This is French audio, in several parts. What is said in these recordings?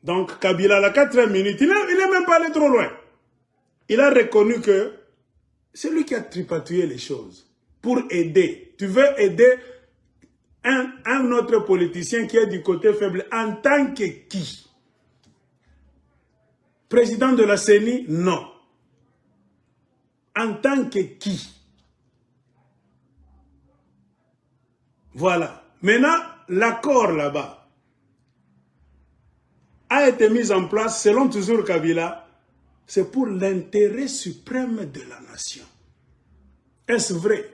Donc Kabila, à la 4e minute, il n'est même pas allé trop loin. Il a reconnu que c'est lui qui a tripatouillé les choses pour aider. Tu veux aider un autre politicien qui est du côté faible en tant que qui? Président de la CENI? Non. En tant que qui? Voilà. Maintenant, l'accord là-bas a été mis en place, selon toujours Kabila, c'est pour l'intérêt suprême de la nation. Est-ce vrai?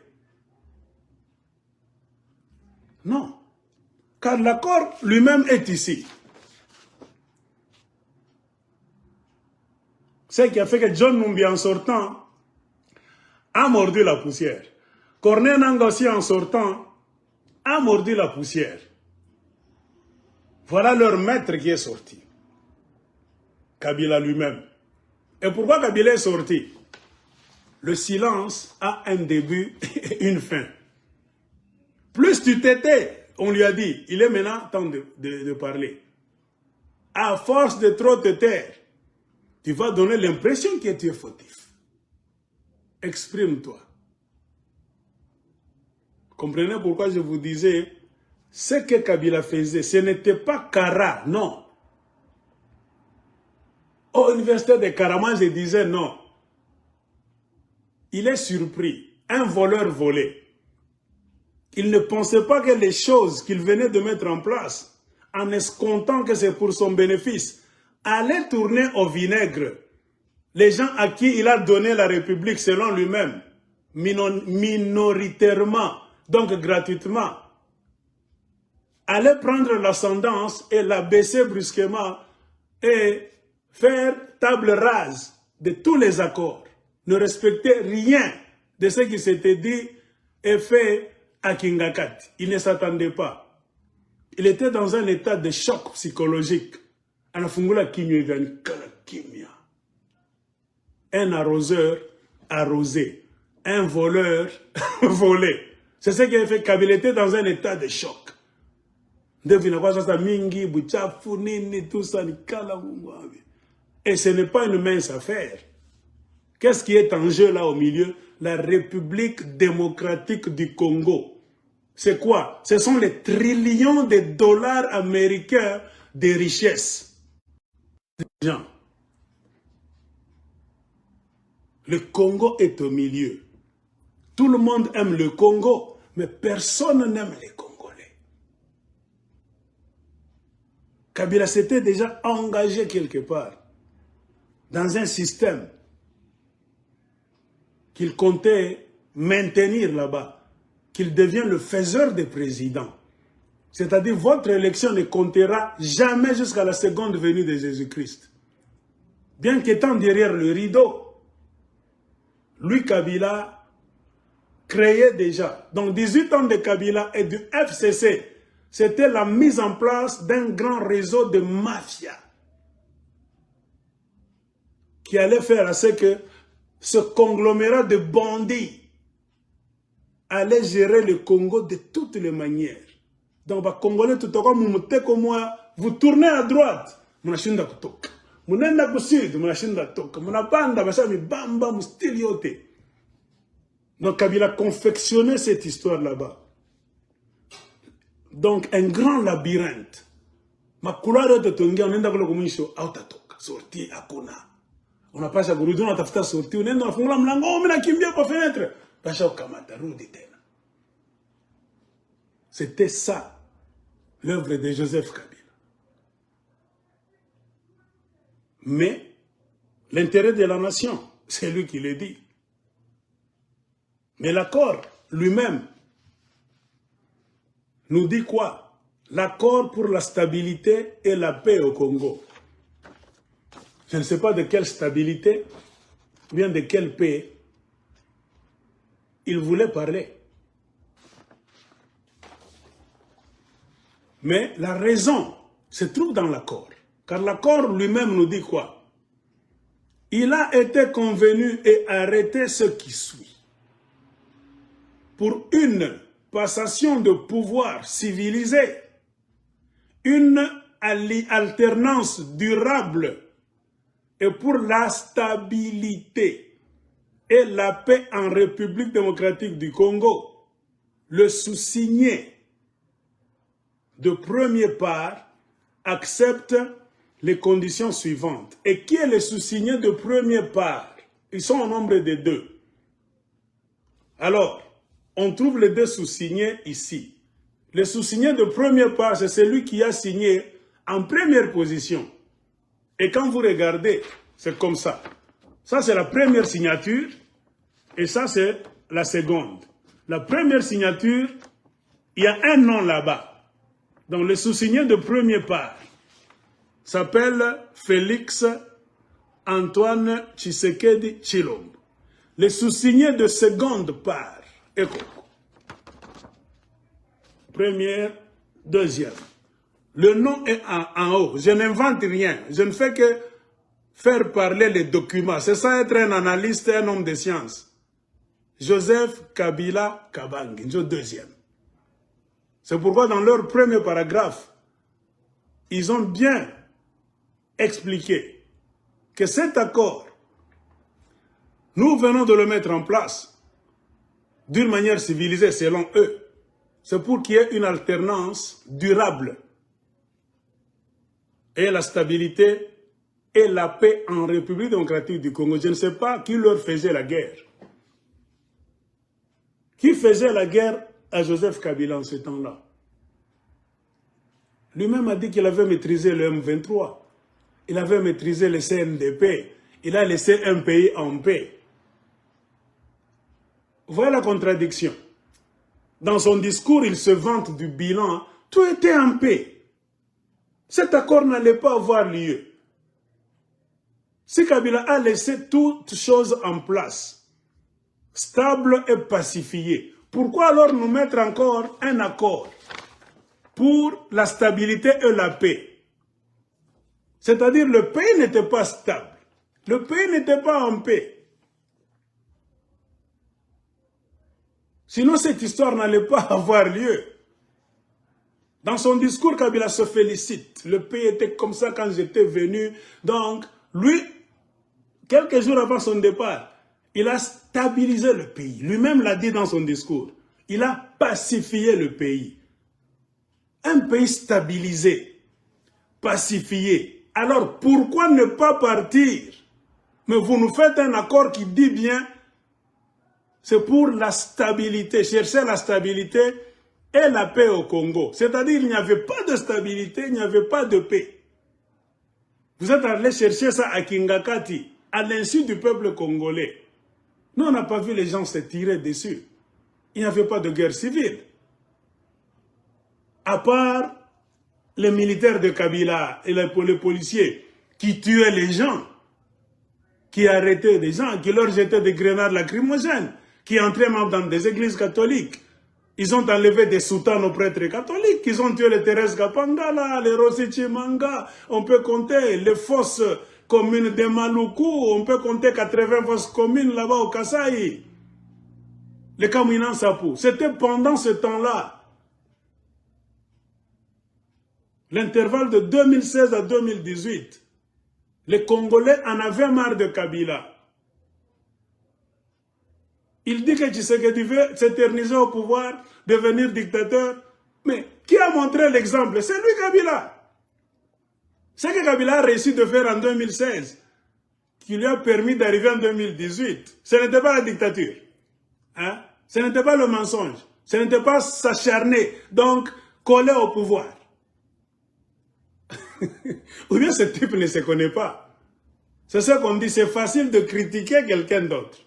Non. Car l'accord lui-même est ici. Ce qui a fait que John Numbi, en sortant, a mordu la poussière. Corneille Nangaa aussi, en sortant, a mordu la poussière. Voilà leur maître qui est sorti. Kabila lui-même. Et pourquoi Kabila est sorti? Le silence a un début et une fin. Plus tu t'étais, on lui a dit, il est maintenant temps de parler. À force de trop te taire, tu vas donner l'impression que tu es fautif. Exprime-toi. Comprenez pourquoi je vous disais, ce que Kabila faisait, ce n'était pas Kara, non. Au université de Karaman, je disais non. Il est surpris. Un voleur volé. Il ne pensait pas que les choses qu'il venait de mettre en place, en escomptant que c'est pour son bénéfice, allaient tourner au vinaigre. Les gens à qui il a donné la République, selon lui-même, minoritairement, donc gratuitement, allaient prendre l'ascendance et la baisser brusquement et faire table rase de tous les accords. Ne respecter rien de ce qui s'était dit et fait à Kingakat. Il ne s'attendait pas. Il était dans un état de choc psychologique. Un arroseur arrosé. Un voleur volé. C'est ce qui a fait Kabila était dans un état de choc. Et ce n'est pas une mince affaire. Qu'est-ce qui est en jeu là au milieu? La République démocratique du Congo. C'est quoi? Ce sont les trillions de dollars américains de richesses. Gens. Le Congo est au milieu. Tout le monde aime le Congo, mais personne n'aime les Congolais. Kabila s'était déjà engagé quelque part dans un système qu'il comptait maintenir là-bas, qu'il devienne le faiseur des présidents. C'est-à-dire, votre élection ne comptera jamais jusqu'à la seconde venue de Jésus-Christ. Bien qu'étant derrière le rideau, lui, Kabila, créait déjà. Donc, 18 ans de Kabila et du FCC, c'était la mise en place d'un grand réseau de mafia qui allait faire à ce que ce conglomérat de bandits allait gérer le Congo de toutes les manières. Donc, les Congolais, tout à l'heure, vous tournez à droite, vous n'achetez pas de vous n'êtes pas sud, vous n'achetez pas de vous n'avez pas de bamba, vous stylioté. Donc, Kabila a confectionné cette histoire là-bas. Donc, un grand labyrinthe. Ma couleur de tonga, on est dans le commission, sorti à Kona. On n'a pas chaque jour, on a fait sortir, on est dans le fond, on a kimbia par fenêtre. C'était ça, l'œuvre de Joseph Kabila. Mais, l'intérêt de la nation, c'est lui qui le dit. Mais l'accord lui-même nous dit quoi? L'accord pour la stabilité et la paix au Congo. Je ne sais pas de quelle stabilité, ou bien de quelle paix il voulait parler. Mais la raison se trouve dans l'accord. Car l'accord lui-même nous dit quoi? Il a été convenu et arrêté ce qui suit. Pour une passation de pouvoir civilisé, une alternance durable et pour la stabilité et la paix en République démocratique du Congo, le sous-signé de premier part accepte les conditions suivantes. Et qui est le sous-signé de premier part? Ils sont au nombre de 2. Alors, on trouve les 2 sous-signés ici. Le sous-signé de premier part, c'est celui qui a signé en première position. Et quand vous regardez, c'est comme ça. Ça, c'est la première signature et ça, c'est la seconde. La première signature, il y a un nom là-bas. Donc, le sous-signé de premier part s'appelle Félix Antoine Tshisekedi Tshilombo. Le sous-signé de seconde part, écoute. Première, deuxième. Le nom est en haut. Je n'invente rien. Je ne fais que faire parler les documents. C'est ça être un analyste et un homme de science. Joseph Kabila Kabange, deuxième. C'est pourquoi dans leur premier paragraphe, ils ont bien expliqué que cet accord, nous venons de le mettre en place d'une manière civilisée selon eux. C'est pour qu'il y ait une alternance durable et la stabilité et la paix en République démocratique du Congo. Je ne sais pas qui leur faisait la guerre. Qui faisait la guerre à Joseph Kabila en ce temps-là? Lui-même a dit qu'il avait maîtrisé le M23. Il avait maîtrisé le CNDP. Il a laissé un pays en paix. Voilà la contradiction. Dans son discours, il se vante du bilan. Tout était en paix. Cet accord n'allait pas avoir lieu. Si Kabila a laissé toutes choses en place, stable et pacifié, pourquoi alors nous mettre encore un accord pour la stabilité et la paix? C'est-à-dire le pays n'était pas stable. Le pays n'était pas en paix. Sinon, cette histoire n'allait pas avoir lieu. Dans son discours, Kabila se félicite. Le pays était comme ça quand j'étais venu. Donc, lui, quelques jours avant son départ, il a stabilisé le pays. Lui-même l'a dit dans son discours. Il a pacifié le pays. Un pays stabilisé, pacifié. Alors, pourquoi ne pas partir? Mais vous nous faites un accord qui dit bien, c'est pour la stabilité, chercher la stabilité et la paix au Congo. C'est-à-dire, il n'y avait pas de stabilité, il n'y avait pas de paix. Vous êtes allé chercher ça à Kingakati, à l'insu du peuple congolais. Nous, on n'a pas vu les gens se tirer dessus. Il n'y avait pas de guerre civile. À part les militaires de Kabila et les policiers qui tuaient les gens, qui arrêtaient des gens, qui leur jetaient des grenades lacrymogènes, qui entraient même dans des églises catholiques. Ils ont enlevé des soutanes aux prêtres catholiques. Ils ont tué les Thérèse Kapangala, les Rossi Chimanga. On peut compter les fosses communes de Maluku. On peut compter 80 fosses communes là-bas au Kasaï. Les Kamouinan Sapou. C'était pendant ce temps-là. L'intervalle de 2016 à 2018. Les Congolais en avaient marre de Kabila. Il dit que Tshisekedi veut s'éterniser au pouvoir, devenir dictateur. Mais qui a montré l'exemple? C'est lui, Kabila. Ce que Kabila a réussi de faire en 2016, qui lui a permis d'arriver en 2018, ce n'était pas la dictature. Hein? Ce n'était pas le mensonge. Ce n'était pas s'acharner, donc coller au pouvoir. Ou bien ce type ne se connaît pas. C'est ça qu'on dit, c'est facile de critiquer quelqu'un d'autre.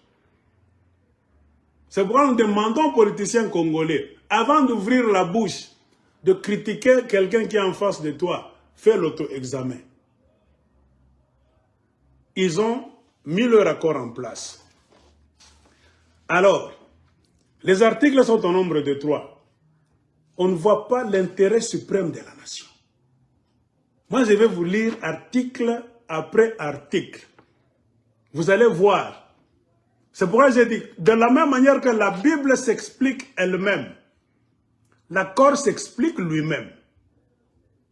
C'est pourquoi nous demandons aux politiciens congolais, avant d'ouvrir la bouche, de critiquer quelqu'un qui est en face de toi, fais l'auto-examen. Ils ont mis leur accord en place. Alors, les articles sont au nombre de 3. On ne voit pas l'intérêt suprême de la nation. Moi, je vais vous lire article après article. Vous allez voir. C'est pourquoi j'ai dit, de la même manière que la Bible s'explique elle-même, l'accord s'explique lui-même.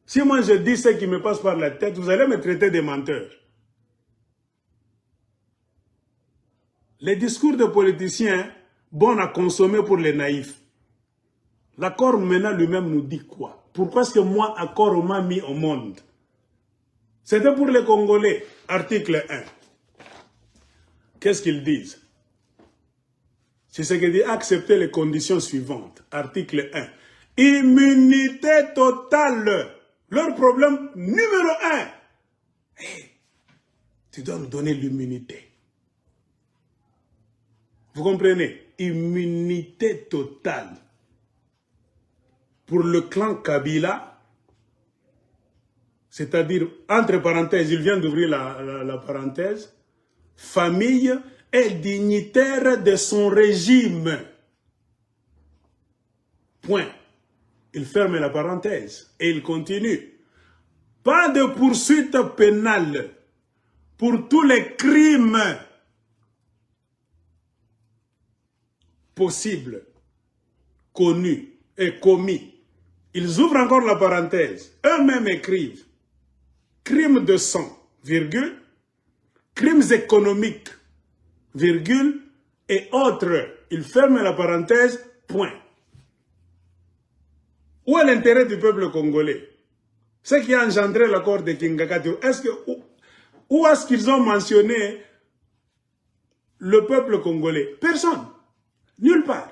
Si moi je dis ce qui me passe par la tête, vous allez me traiter de menteur. Les discours de politiciens, bons à consommer pour les naïfs. L'accord maintenant lui-même nous dit quoi? Pourquoi est-ce que moi, accord m'a mis au monde? C'était pour les Congolais. Article 1. Qu'est-ce qu'ils disent? C'est ce qu'il dit, accepter les conditions suivantes. Article 1. Immunité totale. Leur problème numéro 1. Hey, tu dois nous donner l'immunité. Vous comprenez? Immunité totale. Pour le clan Kabila, c'est-à-dire, entre parenthèses, il vient d'ouvrir la parenthèse, famille et dignitaire de son régime. Point. Il ferme la parenthèse et il continue. Pas de poursuite pénale pour tous les crimes possibles, connus et commis. Ils ouvrent encore la parenthèse. Eux-mêmes écrivent crimes de sang, virgule, crimes économiques, virgule, et autres. Ils ferment la parenthèse, point. Où est l'intérêt du peuple congolais? Ce qui a engendré l'accord de Kingakati, où est-ce qu'ils ont mentionné le peuple congolais? Personne. Nulle part.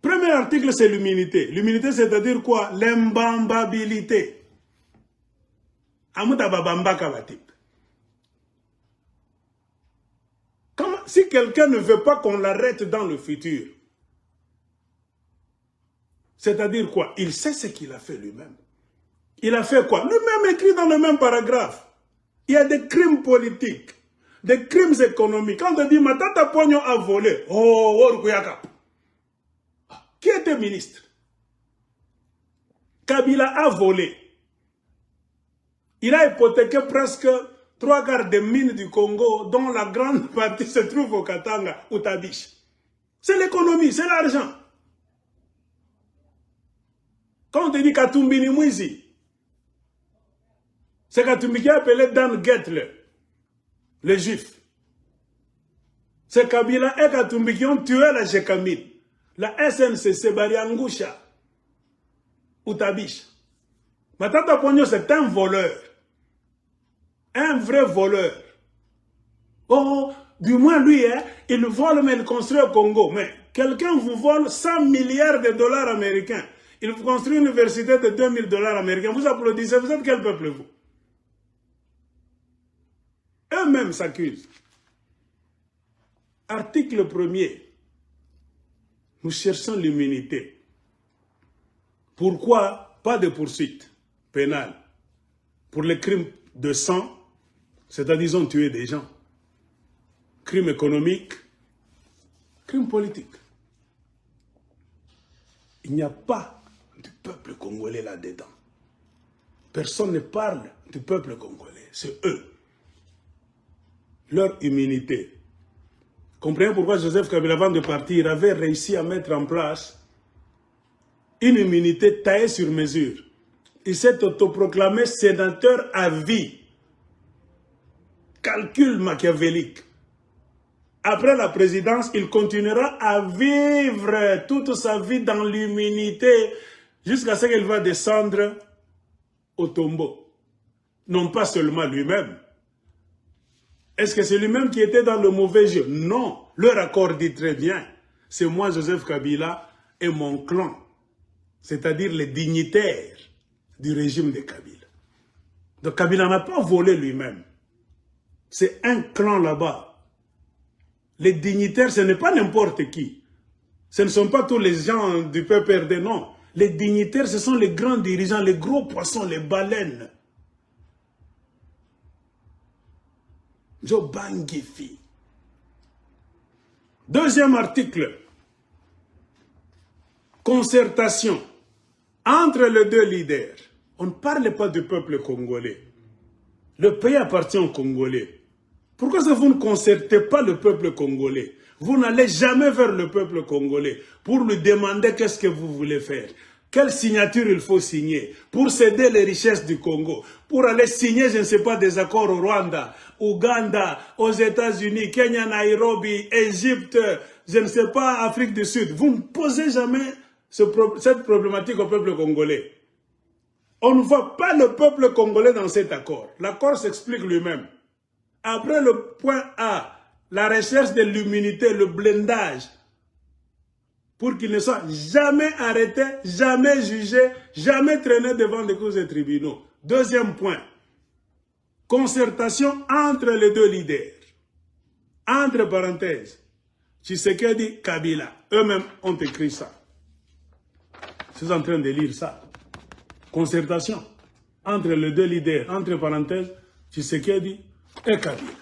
Premier article, c'est l'immunité. L'immunité, c'est-à-dire quoi? L'imbambabilité. Si quelqu'un ne veut pas qu'on l'arrête dans le futur, c'est-à-dire quoi? Il sait ce qu'il a fait lui-même. Il a fait quoi? Lui-même écrit dans le même paragraphe. Il y a des crimes politiques, des crimes économiques. Quand on dit Matata Pogno a volé, qui était ministre? Kabila a volé. Il a hypothéqué presque 3/4 des mines du Congo, dont la grande partie se trouve au Katanga, ou Tabiche. C'est l'économie, c'est l'argent. Quand on te dit Katumbi ni Mwizi, c'est Katumbi qui a appelé Dan Getle, les Juifs. C'est Kabila et Katumbi qui ont tué la Jekamine, la SNCC, Bariangusha, ou Tabiche. Matata Pogno, c'est un voleur. Un vrai voleur. Oh, du moins lui, hein, il vole mais il construit au Congo. Mais quelqu'un vous vole 100 milliards de dollars américains. Il vous construit une université de 2000 dollars américains. Vous applaudissez, vous êtes quel peuple vous? Eux-mêmes s'accusent. Article 1er. Nous cherchons l'immunité. Pourquoi pas de poursuite pénale pour les crimes de sang, c'est-à-dire ils ont tué des gens, crimes économiques, crimes politiques. Il n'y a pas du peuple congolais là-dedans. Personne ne parle du peuple congolais, c'est eux. Leur immunité. Comprenez pourquoi Joseph Kabila, avant de partir, avait réussi à mettre en place une immunité taillée sur mesure. Il s'est autoproclamé sénateur à vie. Calcul machiavélique. Après la présidence, il continuera à vivre toute sa vie dans l'immunité jusqu'à ce qu'il va descendre au tombeau. Non pas seulement lui-même. Est-ce que c'est lui-même qui était dans le mauvais jeu? Non. Leur accord dit très bien. C'est moi, Joseph Kabila, et mon clan. C'est-à-dire les dignitaires du régime de Kabila. Donc Kabila n'a pas volé lui-même. C'est un clan là-bas. Les dignitaires, ce n'est pas n'importe qui. Ce ne sont pas tous les gens du PPRD, non. Les dignitaires, ce sont les grands dirigeants, les gros poissons, les baleines. Jobangifi. Deuxième article. Concertation entre les deux leaders. On ne parle pas du peuple congolais. Le pays appartient aux Congolais. Pourquoi vous ne concertez pas le peuple congolais? Vous n'allez jamais vers le peuple congolais pour lui demander qu'est-ce que vous voulez faire. Quelle signature il faut signer pour céder les richesses du Congo, pour aller signer, je ne sais pas, des accords au Rwanda, Ouganda, aux États-Unis, Kenya, Nairobi, Égypte, je ne sais pas, Afrique du Sud. Vous ne posez jamais cette problématique au peuple congolais. On ne voit pas le peuple congolais dans cet accord. L'accord s'explique lui-même. Après le point A, la recherche de l'immunité, le blindage, pour qu'il ne soit jamais arrêté, jamais jugé, jamais traîné devant les cours et tribunaux. Deuxième point, concertation entre les deux leaders. Entre parenthèses, Tshisekedi, Kabila, eux-mêmes ont écrit ça. Je suis en train de lire ça. Concertation entre les deux leaders, entre parenthèses, Tshisekedi et Kabila.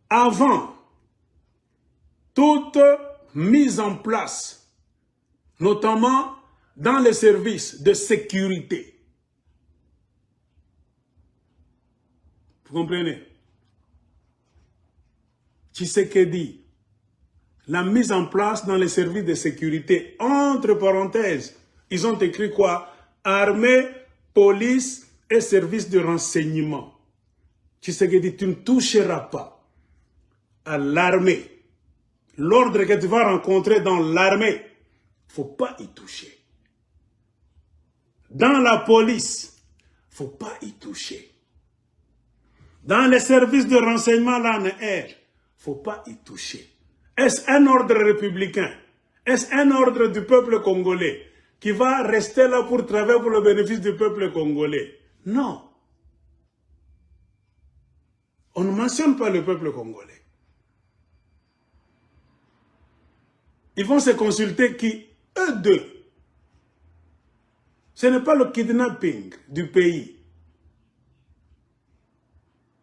Avant toute mise en place, notamment dans les services de sécurité. Vous comprenez? Tshisekedi, la mise en place dans les services de sécurité, entre parenthèses, ils ont écrit quoi? Armée, police et services de renseignement. Tshisekedi, tu ne toucheras pas à l'armée. L'ordre que tu vas rencontrer dans l'armée, il ne faut pas y toucher. Dans la police, il ne faut pas y toucher. Dans les services de renseignement, l'ANR, il ne faut pas y toucher. Est-ce un ordre républicain? Est-ce un ordre du peuple congolais qui va rester là pour travailler pour le bénéfice du peuple congolais? Non. On ne mentionne pas le peuple congolais. Ils vont se consulter qui? Eux deux. Ce n'est pas le kidnapping du pays.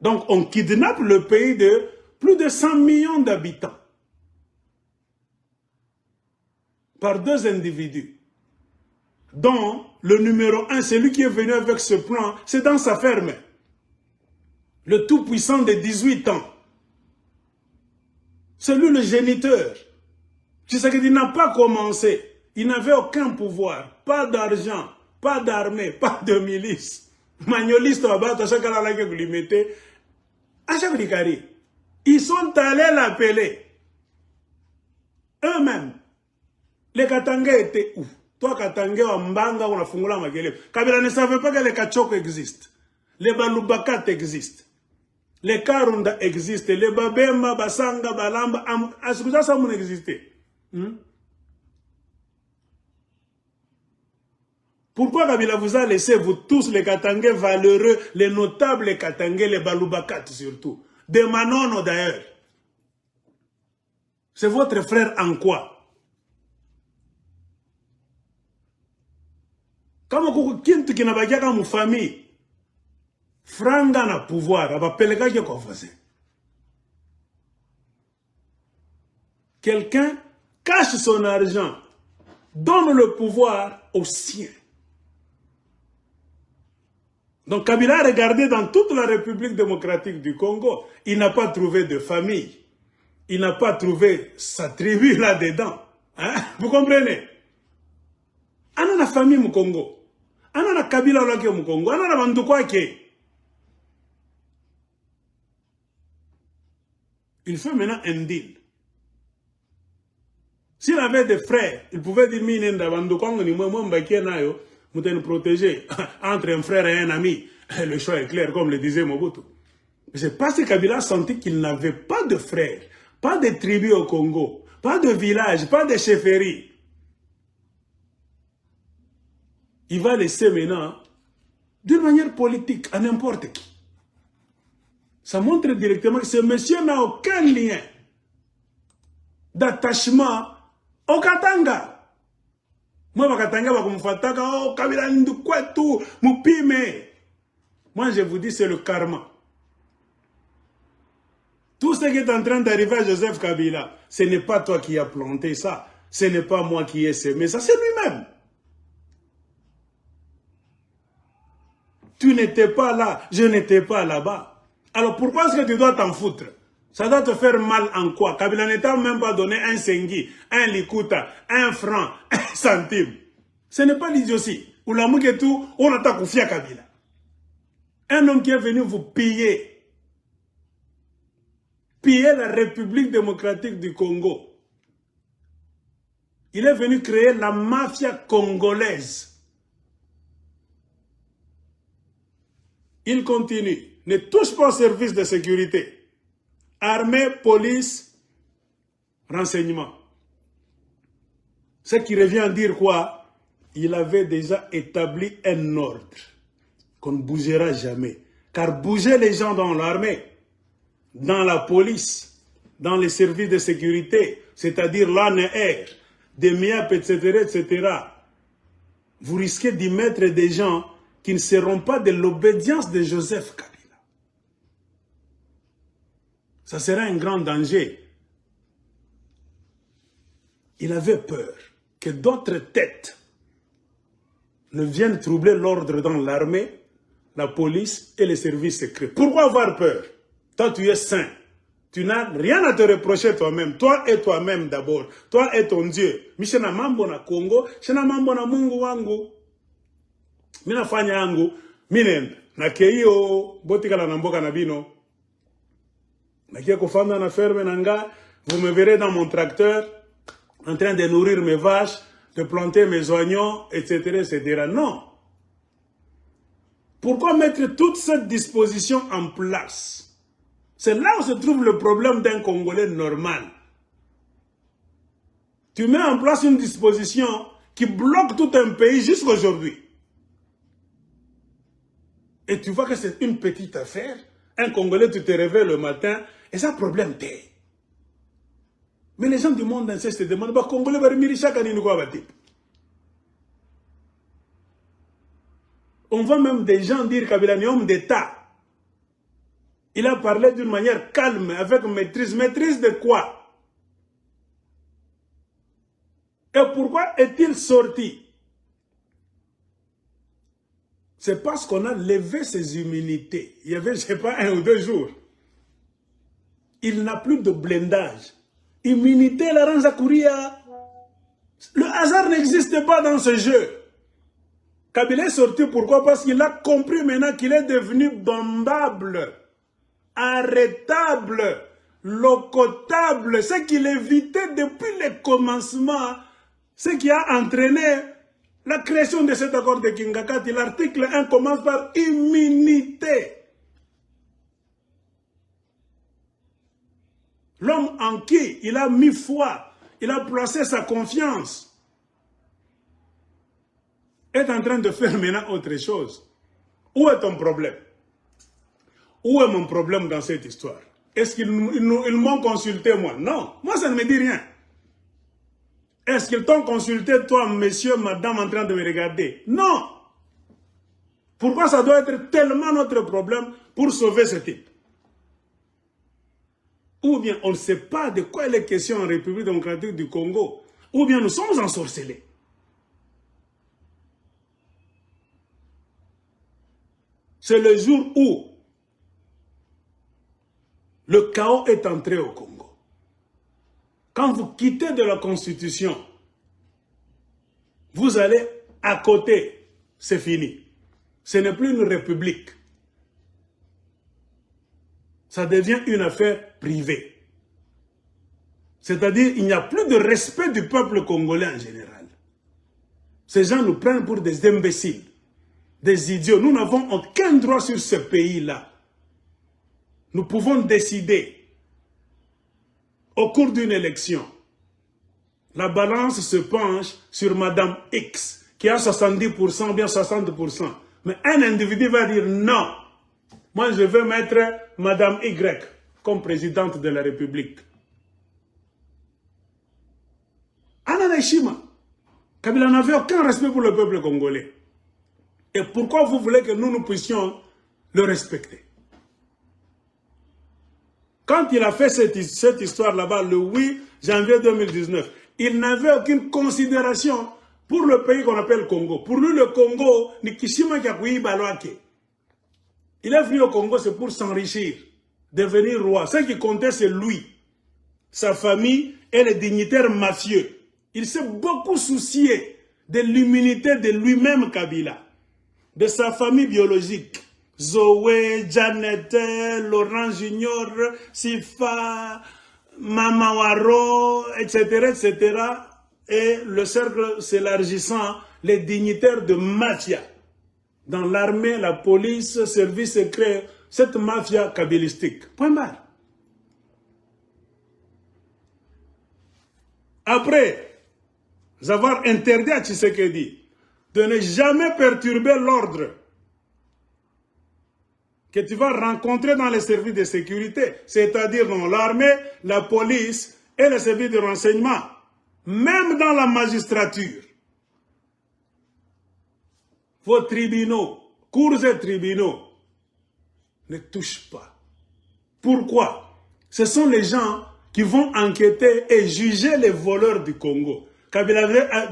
Donc on kidnappe le pays de plus de 100 millions d'habitants. Par deux individus. Dont le numéro 1, celui qui est venu avec ce plan, c'est dans sa ferme. Le tout-puissant de 18 ans. C'est lui le géniteur. Tshisekedi n'a pas commencé. Il n'avait aucun pouvoir. Pas d'argent, pas d'armée, pas de milice. Magnoliste, à chaque fois que vous lui mettez, à chaque ricari. Ils sont allés l'appeler. Eux-mêmes. Les Katanga étaient où? Toi, Katanga, Mbanga, on a fungula Magelé. Kabila ne savait pas que les Kachoko existent. Les Balubakat existent. Les Karunda existent. Les Babemba, Basanga, Balamba, Askuza, ça existait. Pourquoi Kabila vous a laissé, vous tous, les Katangais valeureux, les notables Katangais, les Balubakat surtout, des Manono d'ailleurs? C'est votre frère en quoi? Comme quelqu'un qui n'a pas de famille, franga na pouvoir, va peleka quoi voisin. Quelqu'un cache son argent, donne le pouvoir aux siens. Donc Kabila a regardé dans toute la République démocratique du Congo, il n'a pas trouvé de famille, il n'a pas trouvé sa tribu là-dedans. Hein? Vous comprenez? On a la famille au Congo. On a la Kabila au Congo. On a la Bandukwa qui. Il fait maintenant un deal. S'il avait des frères, il pouvait dire Minenda Bandukwa ni moi nayo, nous protéger entre un frère et un ami. Le choix est clair, comme le disait Mobutu. C'est parce que Kabila sentit qu'il n'avait pas de frères, pas de tribus au Congo, pas de villages, pas de chefferies. Il va laisser maintenant, d'une manière politique, à n'importe qui. Ça montre directement que ce monsieur n'a aucun lien d'attachement au Katanga. Moi, Katanga, oh, Kabila Ndukwetu, Mupime. Moi, je vous dis, c'est le karma. Tout ce qui est en train d'arriver à Joseph Kabila, ce n'est pas toi qui as planté ça. Ce n'est pas moi qui ai semé ça, c'est lui-même. Tu n'étais pas là, je n'étais pas là-bas. Alors pourquoi est-ce que tu dois t'en foutre? Ça doit te faire mal en quoi? Kabila n'état même pas donné un sengi, un likuta, un franc, un centime. Ce n'est pas l'idiotie. Ou la mouke tout, on attaque au fia Kabila. Un homme qui est venu vous piller. Piller la République démocratique du Congo. Il est venu créer la mafia congolaise. Il continue. Ne touche pas aux services de sécurité. Armée, police, renseignement. Ce qui revient à dire quoi? Il avait déjà établi un ordre qu'on ne bougera jamais. Car bouger les gens dans l'armée, dans la police, dans les services de sécurité, c'est-à-dire l'ANR, des MIAP, etc., vous risquez d'y mettre des gens qui ne seront pas de l'obédience de Joseph Kabila. Ça sera un grand danger. Il avait peur que d'autres têtes ne viennent troubler l'ordre dans l'armée, la police et les services secrets. Pourquoi avoir peur? Toi, tu es saint. Tu n'as rien à te reprocher toi-même. Toi et toi-même d'abord. Toi et ton Dieu. Mishena mambo na Congo, shena mambo na Mungu wangu. Mina fanya yangu, minenda. Na keio, botika la namboka na bino. Na kia kofanda na ferme nanga, vous me verrez dans mon tracteur, en train de nourrir mes vaches, de planter mes oignons, etc., etc. Non. Pourquoi mettre toute cette disposition en place? C'est là où se trouve le problème d'un Congolais normal. Tu mets en place une disposition qui bloque tout un pays jusqu'à aujourd'hui. Et tu vois que c'est une petite affaire. Un Congolais, tu te réveilles le matin et ça problème t'es. Mais les gens du monde entier se demandent, bah, Congolais va remettre chaque année quoi va dire. On voit même des gens dire Kabila est homme d'État. Il a parlé d'une manière calme, avec maîtrise. Maîtrise de quoi? Et pourquoi est-il sorti? C'est parce qu'on a levé ses immunités. Il y avait, je ne sais pas, 1 ou 2 jours. Il n'a plus de blindage. Immunité, la Ranza Kouria. Le hasard n'existe pas dans ce jeu. Kabila est sorti, pourquoi? Parce qu'il a compris maintenant qu'il est devenu bombable, arrêtable, locotable, ce qu'il évitait depuis le commencement, ce qui a entraîné la création de cet accord de Kingakati. L'article 1 commence par immunité. L'homme en qui il a mis foi, il a placé sa confiance, est en train de faire maintenant autre chose. Où est ton problème? Où est mon problème dans cette histoire? Est-ce qu'ils m'ont consulté moi? Non, moi ça ne me dit rien. Est-ce qu'ils t'ont consulté toi, monsieur, madame, en train de me regarder? Non. Pourquoi ça doit être tellement notre problème pour sauver ce type? Ou bien on ne sait pas de quoi il est question en République démocratique du Congo. Ou bien nous sommes ensorcelés. C'est le jour où le chaos est entré au Congo. Quand vous quittez de la Constitution, vous allez à côté, c'est fini. Ce n'est plus une république. Ça devient une affaire privée. C'est-à-dire il n'y a plus de respect du peuple congolais en général. Ces gens nous prennent pour des imbéciles, des idiots. Nous n'avons aucun droit sur ce pays-là. Nous pouvons décider au cours d'une élection. La balance se penche sur Madame X, qui a 70% ou bien 60%. Mais un individu va dire non. Moi, je veux mettre Madame Y comme présidente de la République. Anna Shima, Kabila n'avait aucun respect pour le peuple congolais. Et pourquoi vous voulez que nous puissions le respecter? Quand il a fait cette histoire là-bas, le 8 janvier 2019, il n'avait aucune considération pour le pays qu'on appelle Congo. Pour lui, le Congo, il est venu au Congo, c'est pour s'enrichir. devenir roi. Ce qui comptait, c'est lui, sa famille et les dignitaires mafieux. Il s'est beaucoup soucié de l'immunité de lui-même, Kabila, de sa famille biologique. Zoé, Janet, Laurent Junior, Sifa, Mama Waro, etc., etc. Et le cercle s'élargissant, les dignitaires de mafia. Dans l'armée, la police, service secret, cette mafia kabylistique. Point barre. Après avoir interdit à Tshisekedi de ne jamais perturber l'ordre que tu vas rencontrer dans les services de sécurité, c'est-à-dire dans l'armée, la police et les services de renseignement, même dans la magistrature. Vos tribunaux, cours et tribunaux, ne touchent pas. Pourquoi? Ce sont les gens qui vont enquêter et juger les voleurs du Congo.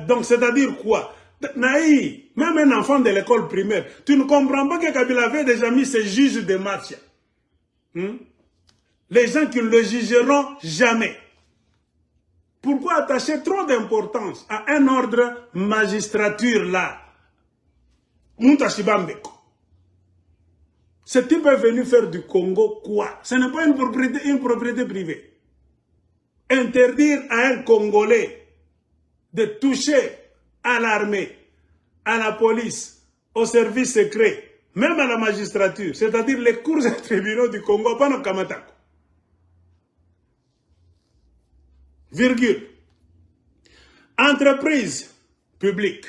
Donc, c'est-à-dire quoi? Naï, même un enfant de l'école primaire, tu ne comprends pas que Kabila avait déjà mis ses juges de mafia. Les gens qui ne le jugeront jamais. Pourquoi attacher trop d'importance à un ordre magistrature là? Muntashibambeko. Ce type est venu faire du Congo quoi? Ce n'est pas une propriété privée. Interdire à un Congolais de toucher à l'armée, à la police, aux services secrets, même à la magistrature, c'est-à-dire les cours et tribunaux du Congo, pas nos Kamatako. Virgule. Entreprise publique.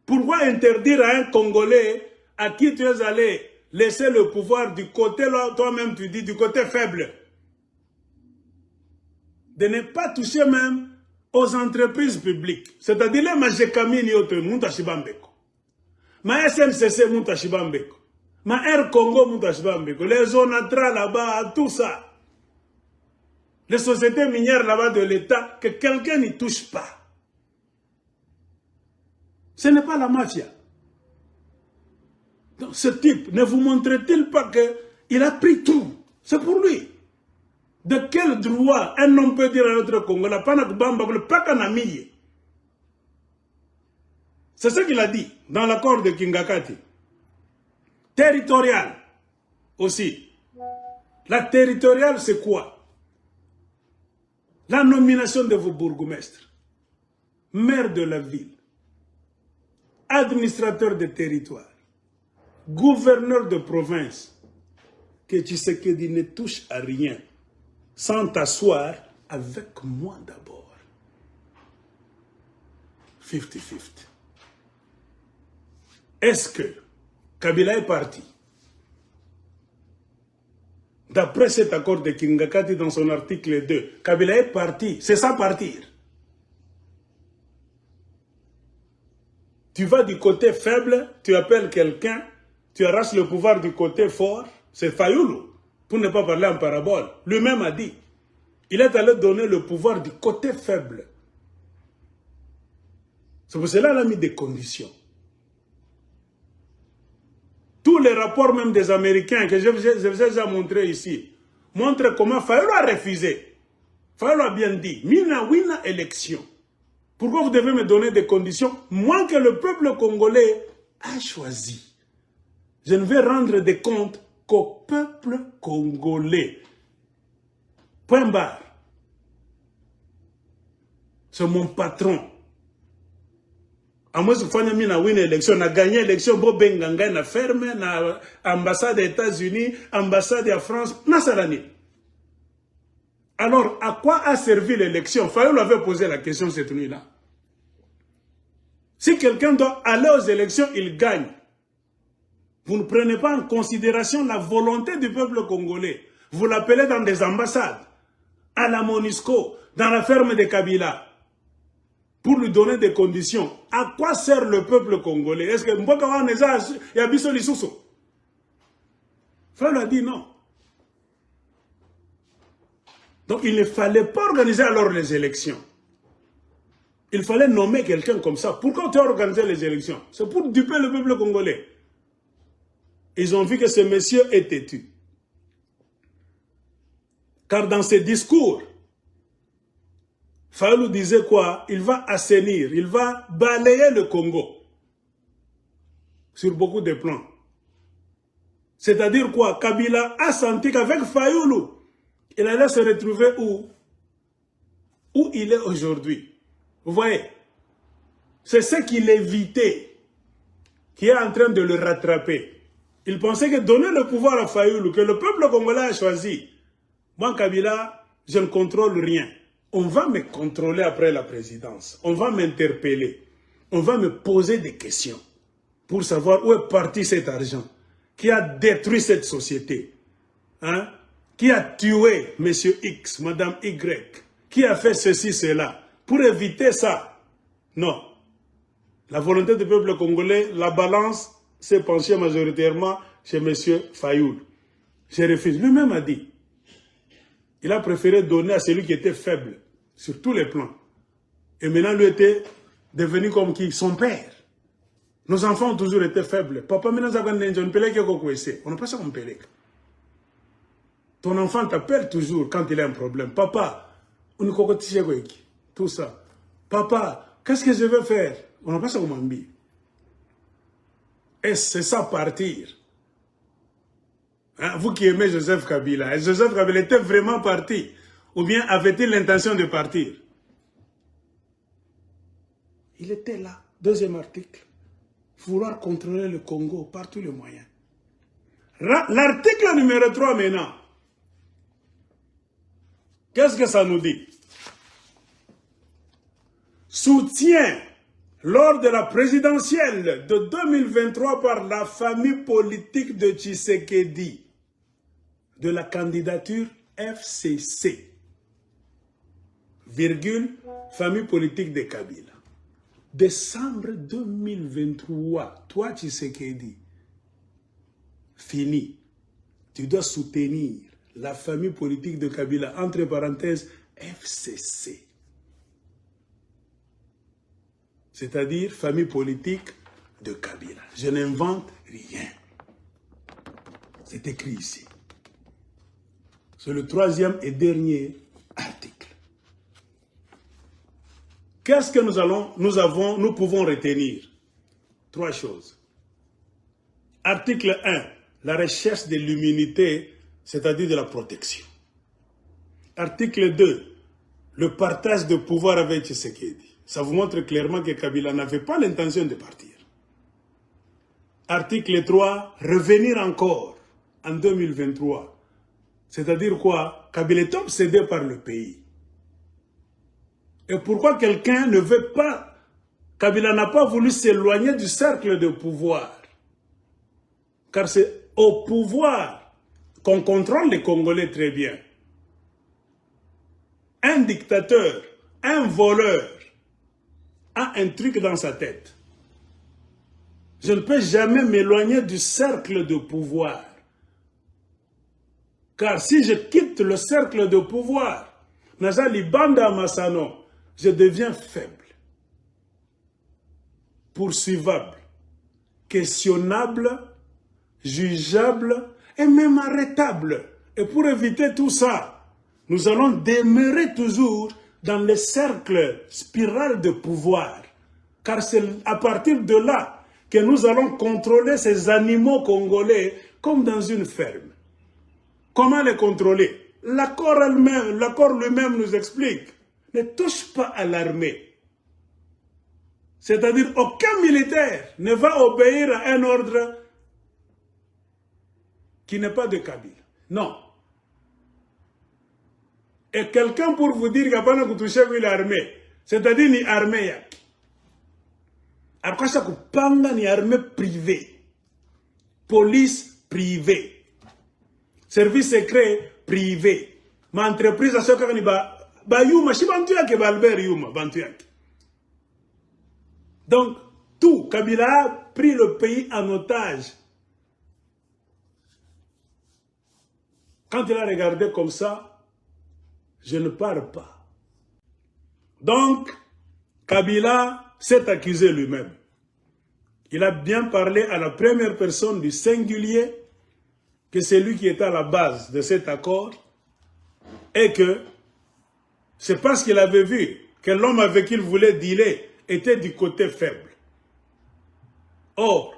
Pourquoi interdire à un Congolais à qui tu es allé laisser le pouvoir du côté, toi-même tu dis, du côté faible, de ne pas toucher même aux entreprises publiques, c'est-à-dire les Majekamini Oten, Muntashibambeko, ma SNCC Muntashibambeko, ma Air Congo Muntashibambeko, les Onatra là-bas, tout ça, les sociétés minières là-bas de l'État, que quelqu'un n'y touche pas. Ce n'est pas la mafia. Donc ce type, ne vous montre-t-il pas qu'il a pris tout? C'est pour lui. De quel droit un homme peut dire à notre Congo, la Panakbamba, le Pakanamiye? C'est ce qu'il a dit dans l'accord de Kingakati. Territorial aussi. La territoriale, c'est quoi? La nomination de vos bourgmestres, maire de la ville, administrateur de territoire, gouverneur de province, que Tshisekedi ne touche à rien sans t'asseoir avec moi d'abord. 50-50. Est-ce que Kabila est parti? D'après cet accord de Kingakati dans son article 2, Kabila est parti, c'est ça partir. Tu vas du côté faible, tu appelles quelqu'un, tu arraches le pouvoir du côté fort, c'est Fayoulou, pour ne pas parler en parabole. Lui-même a dit, il est allé donner le pouvoir du côté faible. C'est pour cela qu'il a mis des conditions. Tous les rapports même des Américains que je vous ai déjà montré ici, montrent comment Fayoulou a refusé. Fayoulou a bien dit, Mina Wina élection. Pourquoi vous devez me donner des conditions, moins que le peuple congolais a choisi? Je ne vais rendre des comptes qu'au peuple congolais. Point barre. C'est mon patron. À moi, si vous avez une élection, on a gagné l'élection, on a gagné la ferme, l'ambassade des États-Unis, l'ambassade de France, alors, à quoi a servi l'élection? Fayoulou avait posé la question cette nuit-là. Si quelqu'un doit aller aux élections, il gagne. Vous ne prenez pas en considération la volonté du peuple congolais. Vous l'appelez dans des ambassades, à la MONUSCO, dans la ferme de Kabila, pour lui donner des conditions. À quoi sert le peuple congolais? Est-ce que Mboka Neza y a Bissoli Sousso? Fayoulou a dit non. Donc il ne fallait pas organiser alors les élections. Il fallait nommer quelqu'un comme ça. Pourquoi tu as organisé les élections? C'est pour duper le peuple congolais. Ils ont vu que ce monsieur est têtu. Car dans ses discours, Fayulu disait quoi? Il va assainir, il va balayer le Congo sur beaucoup de plans. C'est-à-dire quoi? Kabila a senti qu'avec Fayulu, il allait se retrouver où? Où il est aujourd'hui. Vous voyez? C'est ce qu'il évitait qui est en train de le rattraper. Il pensait que donner le pouvoir à Fayulu, que le peuple congolais a choisi, moi, Kabila, je ne contrôle rien. On va me contrôler après la présidence. On va m'interpeller. On va me poser des questions pour savoir où est parti cet argent, qui a détruit cette société, hein? Qui a tué M. X, Mme Y, qui a fait ceci, cela. Pour éviter ça, non. La volonté du peuple congolais, la balance s'est penchée majoritairement chez M. Fayulu. Je refuse. Lui-même a dit. Il a préféré donner à celui qui était faible, sur tous les plans. Et maintenant, lui était devenu comme qui? Son père. Nos enfants ont toujours été faibles. Papa, maintenant, on n'a pas ça comme Pelek. Ton enfant t'appelle toujours quand il a un problème. Papa, tout ça. Papa, qu'est-ce que je vais faire? On n'a pas ça comme Ambi. Et c'est ça partir. Hein, vous qui aimez Joseph Kabila, Joseph Kabila était vraiment parti? Ou bien avait-il l'intention de partir? Il était là. Deuxième article. Vouloir contrôler le Congo par tous les moyens. L'article numéro 3 maintenant. Qu'est-ce que ça nous dit? Soutien lors de la présidentielle de 2023 par la famille politique de Tshisekedi de la candidature FCC, virgule, famille politique de Kabila. Décembre 2023, toi Tshisekedi, fini. Tu dois soutenir la famille politique de Kabila, entre parenthèses, FCC. C'est-à-dire famille politique de Kabila. Je n'invente rien. C'est écrit ici. C'est le troisième et dernier article. Qu'est-ce que nous pouvons retenir? Trois choses. Article 1, la recherche de l'immunité, c'est-à-dire de la protection. Article 2, le partage de pouvoir avec Tshisekedi. Ça vous montre clairement que Kabila n'avait pas l'intention de partir. Article 3, revenir encore en 2023. C'est-à-dire quoi? Kabila est obsédé par le pays. Et pourquoi quelqu'un ne veut pas... Kabila n'a pas voulu s'éloigner du cercle de pouvoir. Car c'est au pouvoir qu'on contrôle les Congolais très bien. Un dictateur, un voleur, a un truc dans sa tête. Je ne peux jamais m'éloigner du cercle de pouvoir. Car si je quitte le cercle de pouvoir, Nazali Banda Masano, je deviens faible, poursuivable, questionnable, jugeable et même arrêtable. Et pour éviter tout ça, nous allons demeurer toujours dans le cercle spiral de pouvoir. Car c'est à partir de là que nous allons contrôler ces animaux congolais comme dans une ferme. Comment les contrôler? L'accord lui-même nous explique. Ne touche pas à l'armée. C'est-à-dire aucun militaire ne va obéir à un ordre qui n'est pas de Kabila. Non. Et quelqu'un pour vous dire qu'il n'y a pas de toucher l'armée, c'est-à-dire ni armée. Alors ça kupanga ni armée privée, police privée, service secret privé, ma entreprise à ce qu'on y ba yuma si bantu yake ba Albert Yuma bantu yake. Donc tout Kabila a pris le pays en otage. Quand il a regardé comme ça, je ne pars pas. Donc, Kabila s'est accusé lui-même. Il a bien parlé à la première personne du singulier, que c'est lui qui était à la base de cet accord, et que c'est parce qu'il avait vu que l'homme avec qui il voulait dealer était du côté faible. Or,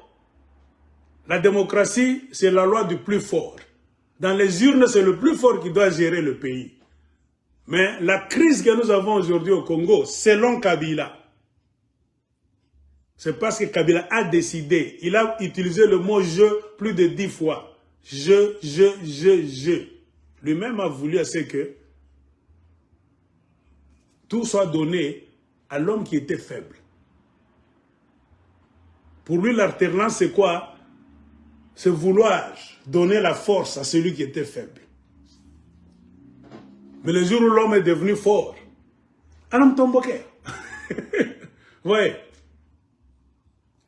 la démocratie, c'est la loi du plus fort. Dans les urnes, c'est le plus fort qui doit gérer le pays. Mais la crise que nous avons aujourd'hui au Congo, selon Kabila, c'est parce que Kabila a décidé, il a utilisé le mot « je » plus de 10 fois. Je. Lui-même a voulu à ce que tout soit donné à l'homme qui était faible. Pour lui, l'alternance, c'est quoi? C'est vouloir donner la force à celui qui était faible. Mais le jour où l'homme est devenu fort, Anam Tomboke. Oui.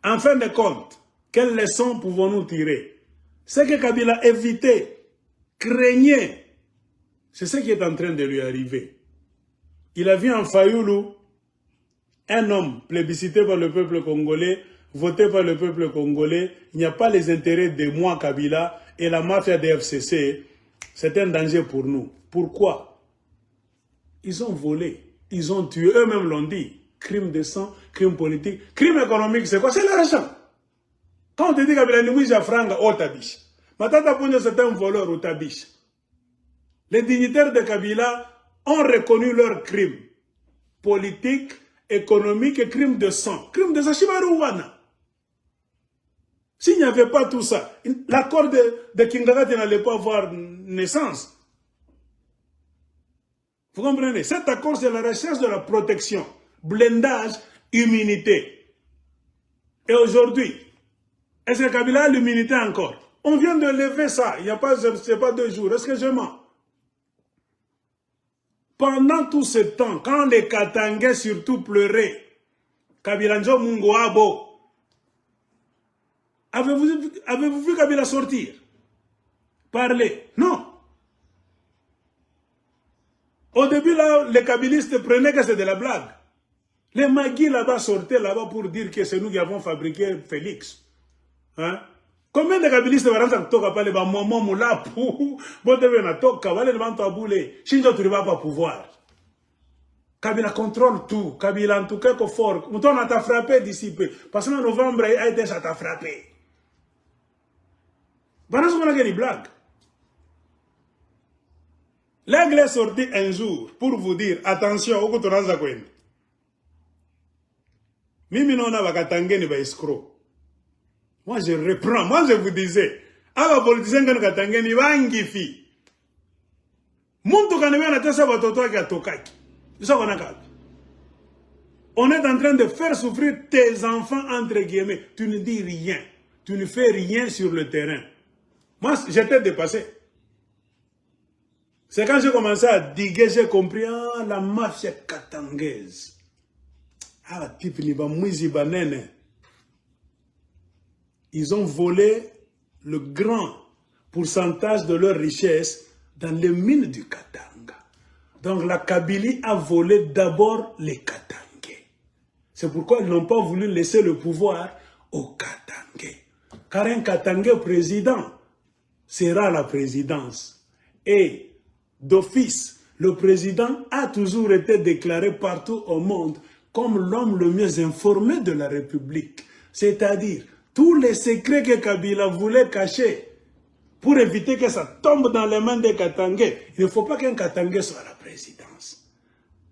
En fin de compte, quelles leçons pouvons-nous tirer? Ce que Kabila évitait, craignait, c'est ce qui est en train de lui arriver. Il a vu en Fayoulou un homme plébiscité par le peuple congolais, voté par le peuple congolais. Il n'y a pas les intérêts de moi, Kabila, et la mafia des FCC. C'est un danger pour nous. Pourquoi? Ils ont volé, ils ont tué, eux-mêmes l'ont dit. Crime de sang, crime politique, crime économique, c'est quoi? C'est l'argent. Quand on te dit Kabila Nimouja Franga, oh tabiche. Matata Pounyo, c'est un voleur ou tabiche. Les dignitaires de Kabila ont reconnu leurs crimes politiques, économiques et crimes de sang. Crimes de sang, Shibarouwana. S'il n'y avait pas tout ça, l'accord de Kingagat n'allait pas avoir naissance. Vous comprenez? Cet accord, c'est la recherche de la protection, blindage, immunité. Et aujourd'hui, est-ce que Kabila a l'immunité encore? On vient de lever ça, il n'y a pas, c'est pas 2 jours. Est-ce que je mens? Pendant tout ce temps, quand les Katangais surtout pleuraient, Kabila Njo Mungoabo, avez-vous vu Kabila sortir? Parler? Non. Au début, là, les kabilistes prenaient que c'est de la blague. Les Magui là-bas sortaient là-bas pour dire que c'est nous qui avons fabriqué Félix. Hein? Combien de kabilistes vont rentrer à Toka parler de maman moula pour boteven à Toka, va aller devant toi bouler. Shinjo tu ne vas pas pouvoir. Kabila contrôle tout. Kabila en tout cas qu'au fort. On t'a frappé d'ici peu. Parce qu'en novembre, il a été ça t'a frappé. Voilà ce qu'on a dit blague. L'aigle est sorti un jour pour vous dire, attention, au côté de Zakwen. Mimi non a bakatangeni ba escroc. Moi je reprends, moi je vous disais, aba politicien kan katangeni bangifi. Muntu kanebe na tesa batoto yake atokaki. Isso kona kapi. On est en train de faire souffrir tes enfants entre guillemets. Tu ne dis rien. Tu ne fais rien sur le terrain. Moi, j'étais dépassé. C'est quand j'ai commencé à diguer, j'ai compris, ah, la mafia katangaise. Ah, type niba mwizi banene. Ils ont volé le grand pourcentage de leur richesse dans les mines du Katanga. Donc la Kabylie a volé d'abord les Katangais. C'est pourquoi ils n'ont pas voulu laisser le pouvoir aux Katangais. Car un Katangais président sera la présidence. Et d'office, le président a toujours été déclaré partout au monde comme l'homme le mieux informé de la République. C'est-à-dire, tous les secrets que Kabila voulait cacher pour éviter que ça tombe dans les mains des Katangais. Il ne faut pas qu'un Katangais soit à la présidence.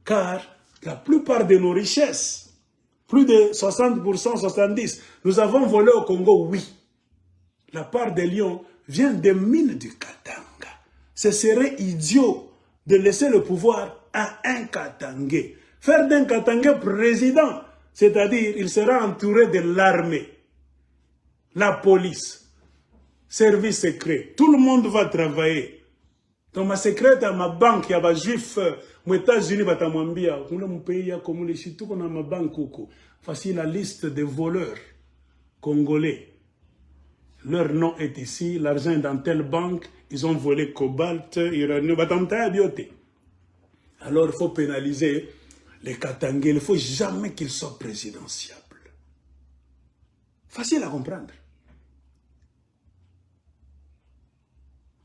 Car la plupart de nos richesses, plus de 60%, 70%, nous avons volé au Congo, oui. La part des lions vient des mines du Katanga. Ce serait idiot de laisser le pouvoir à un Katangais. Faire d'un Katangais président, c'est-à-dire il sera entouré de l'armée, la police, service secret. Tout le monde va travailler. Dans ma secrète, à ma banque, il y a des juifs aux États-Unis, mon pays, comme les Chitou, on a ma banque. Voici la liste des voleurs congolais. Leur nom est ici, l'argent est dans telle banque, ils ont volé cobalt, uranium, alors il faut pénaliser les Katangais, il ne faut jamais qu'ils soient présidentiables. Facile à comprendre.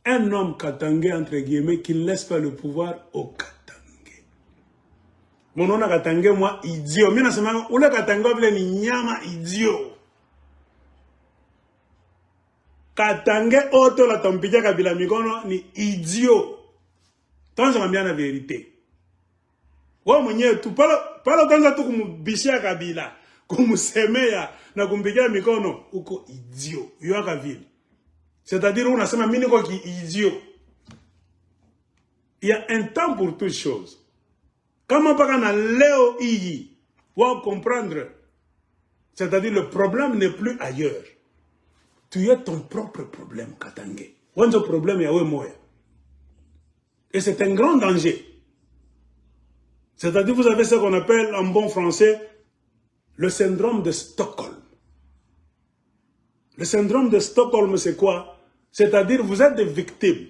Un homme katangé, entre guillemets, qui ne laisse pas le pouvoir au katangé. Mon nom a katangé, moi, idiot. Mais dans où le katangé, il est nyama idiot. Katangé, auto, la tompija, kabila mikono, ni idiot. Tant j'aime bien la vérité. Ouais, mon dieu, tout, pas le temps, tout comme bichia kabila, comme semeya, na kumpija mikono, uko idiot. Yoaka ville. C'est-à-dire, on a seulement miniko qui est idiot. Il y a un temps pour toutes choses. Comment pas qu'on a léo iyi, on comprendre. C'est-à-dire, le problème n'est plus ailleurs. Tu as ton propre problème, Katangé. Votre problème est à Moya. Et c'est un grand danger. C'est-à-dire, vous avez ce qu'on appelle en bon français le syndrome de Stockholm. Le syndrome de Stockholm, c'est quoi? C'est-à-dire, vous êtes des victimes.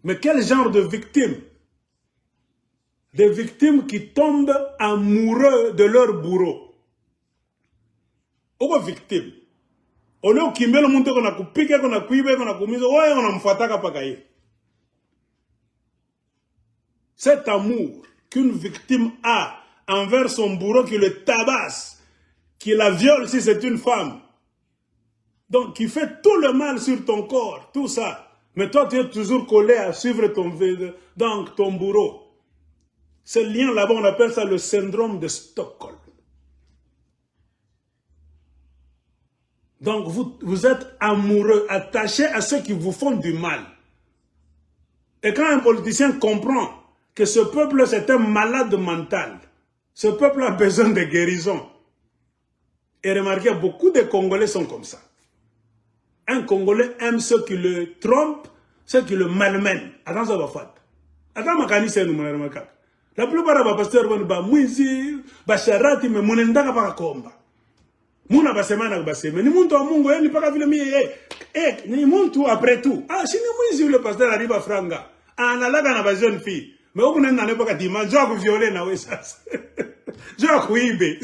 Mais quel genre de victimes? Des victimes qui tombent amoureux de leur bourreau. Pourquoi victime? Au lieu qu'il me le montre qu'on a coupé, qu'on a cuivé, qu'on a commis, ouais, on a m'fataka pakaye. Cet amour qu'une victime a envers son bourreau qui le tabasse, qui la viole si c'est une femme, donc qui fait tout le mal sur ton corps, tout ça, mais toi tu es toujours collé à suivre ton bourreau. Ce lien là-bas, on appelle ça le syndrome de Stockholm. Donc vous êtes amoureux, attaché à ceux qui vous font du mal. Et quand un politicien comprend que ce peuple c'est un malade mental, ce peuple a besoin de guérison. Et remarquez, beaucoup de Congolais sont comme ça. Un Congolais aime ceux qui le trompent, ceux qui le malmènent. Attends, ça va faire. Attends, makani c'est nous, la plupart des pasteurs vont dire, mouizi, basharati, mais mon endaka pas komba. Muna basemana baseme. Ni muntu wa Mungu, ni paka vile ni muntu après tout. Ah, si ni mouizi, le pasteur arrive à franga. Ah, na laga na ba jeune fille. Mais au bout d'un an, pas dimanche, je vais violer na ça. Je vais couiber.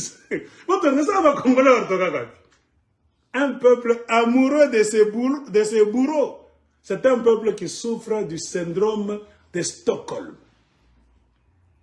Un peuple amoureux de ses bourreaux. C'est un peuple qui souffre du syndrome de Stockholm.